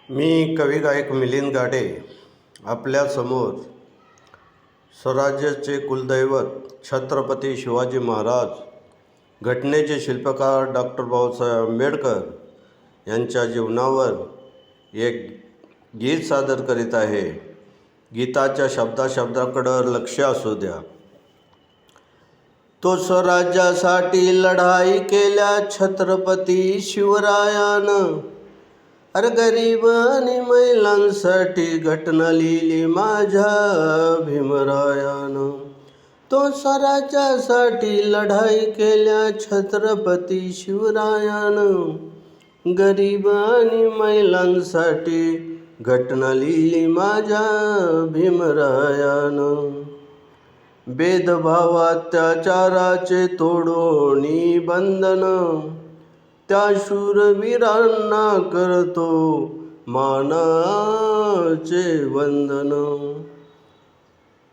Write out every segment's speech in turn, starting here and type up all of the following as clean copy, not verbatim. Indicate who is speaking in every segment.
Speaker 1: मी कवी गायक मिलिंद गाडे आपल्यासमोर स्वराज्याचे कुलदैवत छत्रपती शिवाजी महाराज, घटनेचे शिल्पकार डॉक्टर बाबासाहेब आंबेडकर यांच्या जीवनावर एक गीत सादर करीत आहे. गीताच्या शब्दाकडं लक्ष असू द्या. तो स्वराज्यासाठी लढाई केल्या छत्रपती शिवरायानं, अरे गरीब आणि महिलांसाठी घटना लिहिली माझ्या भीमरायानं. तो स्वराज्यासाठी लढाई केल्या छत्रपती शिवरायानं, गरीब आणि महिलांसाठी घटना लिहिली माझ्या भीमरायानं. भेदभाव अत्याचाराचे तोडोनी बंधन, त्या शूरवीरांना करतो मानाचे वंदन.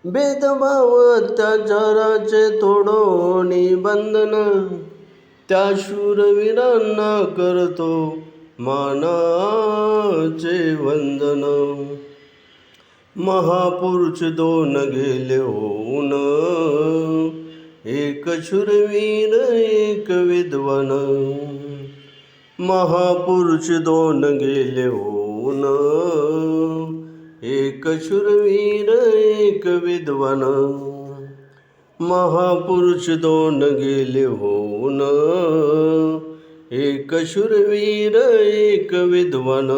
Speaker 1: भेदभाव अत्याचाराचे तोडोनी बंधन, त्या शूरवीरांना करतो मानाचे वंदन. महापुरुष दोन गेले होऊन, एक शूरवीर एक विद्वान. महापुरुष दोन गेले होऊन, एक शूरवीर एक विद्वान. महापुरुष दोन गेले होऊन, एक शूरवीर एक विद्वान.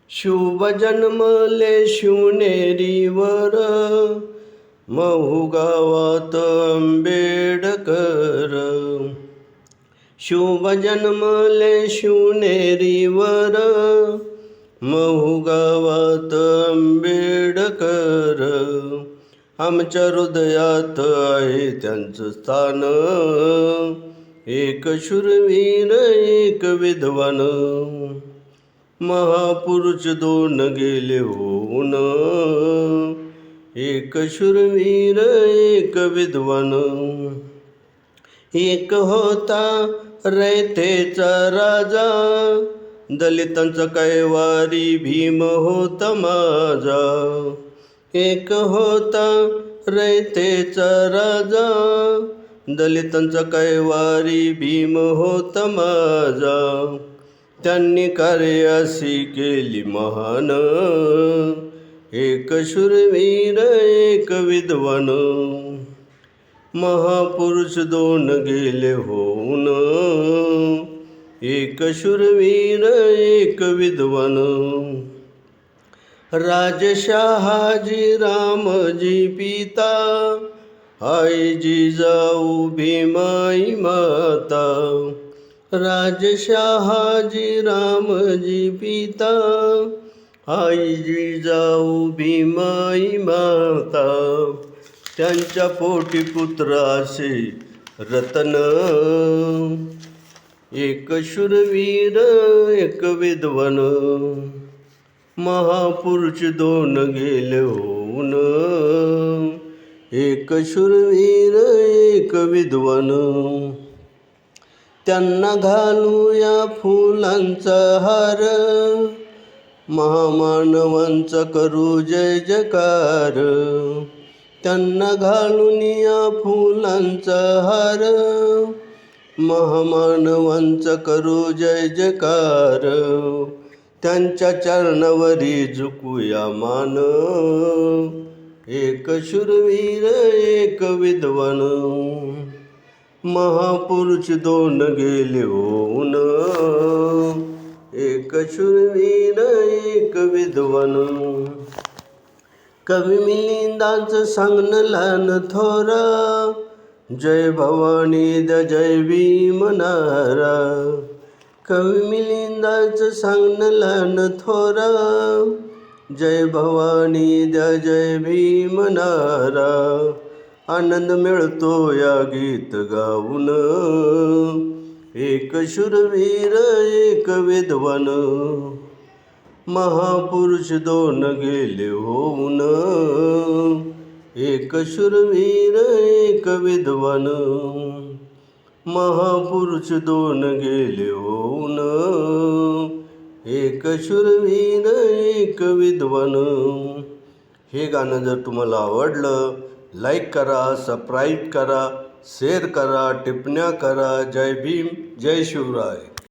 Speaker 1: शुभ जन्मले शिवनेरीवर, महू गावात आंबेडकर. शुभ जन्मले शिवनेरीवर, महू गावात आंबेडकर. आमच्या हृदयात आहे त्यांचं स्थान, एक शूरवीर एक विद्वान. महापुरुष दोन गेले होऊन, एक शूरवीर एक विद्वान. एक होता रयतेचा राजा, दलितांचा कैवारी भीम होता माझा. एक होता रयतेचा राजा, दलितांचा कैवारी भीम होता माझा. त्यांनी कार्य अशी केली महान, एक शूरवीर एक विद्वान. महापुरुष दोन गेले होऊन, एक शूरवीर एक विद्वान. राजशहाजी रामजी पिता, आई जिजाऊ भीमाई माता. राजशहाजी रामजी पिता, आई जिजाऊ भीमाई माता. त्यांच्या पोटी पुत्र असे रतन, एक शूरवीर एक विद्वान. महापुरुष दोन गेले होऊन, एक शूरवीर एक विद्वान. त्यांना घालूया फुलांचा हार, महामानवांचा करू जय जयकार. त्यांना घालून या फुलांचा हार, महामानवांचा करू जय जयकार. त्यांच्या चरणावरी झुकूया मान, एक शूरवीर एक विद्वान. महापुरुष दोन गेले होऊन, एक शूरवीर एक विद्वान. कवी मिलिंदांचं सांगणं लहान थोरा, जय भवानी द जय भीम नारा. कवी मिलिंदांचं सांगणं लहान थोरा, जय भवानी द जय भीम नारा. आनंद मिळतो या गीत गाऊन, एक शूरवीर एक विद्वान. महापुरुष दोन गेले होऊन, एक शूरवीर एक विद्वान. महापुरुष दोन गेले होऊन, एक शूरवीर एक विद्वान. हे गाणं जर तुम्हाला आवडलं, लाईक करा, सबस्क्राईब करा, शेअर करा, टिप्पण्या करा. जय भीम, जय शिवराय.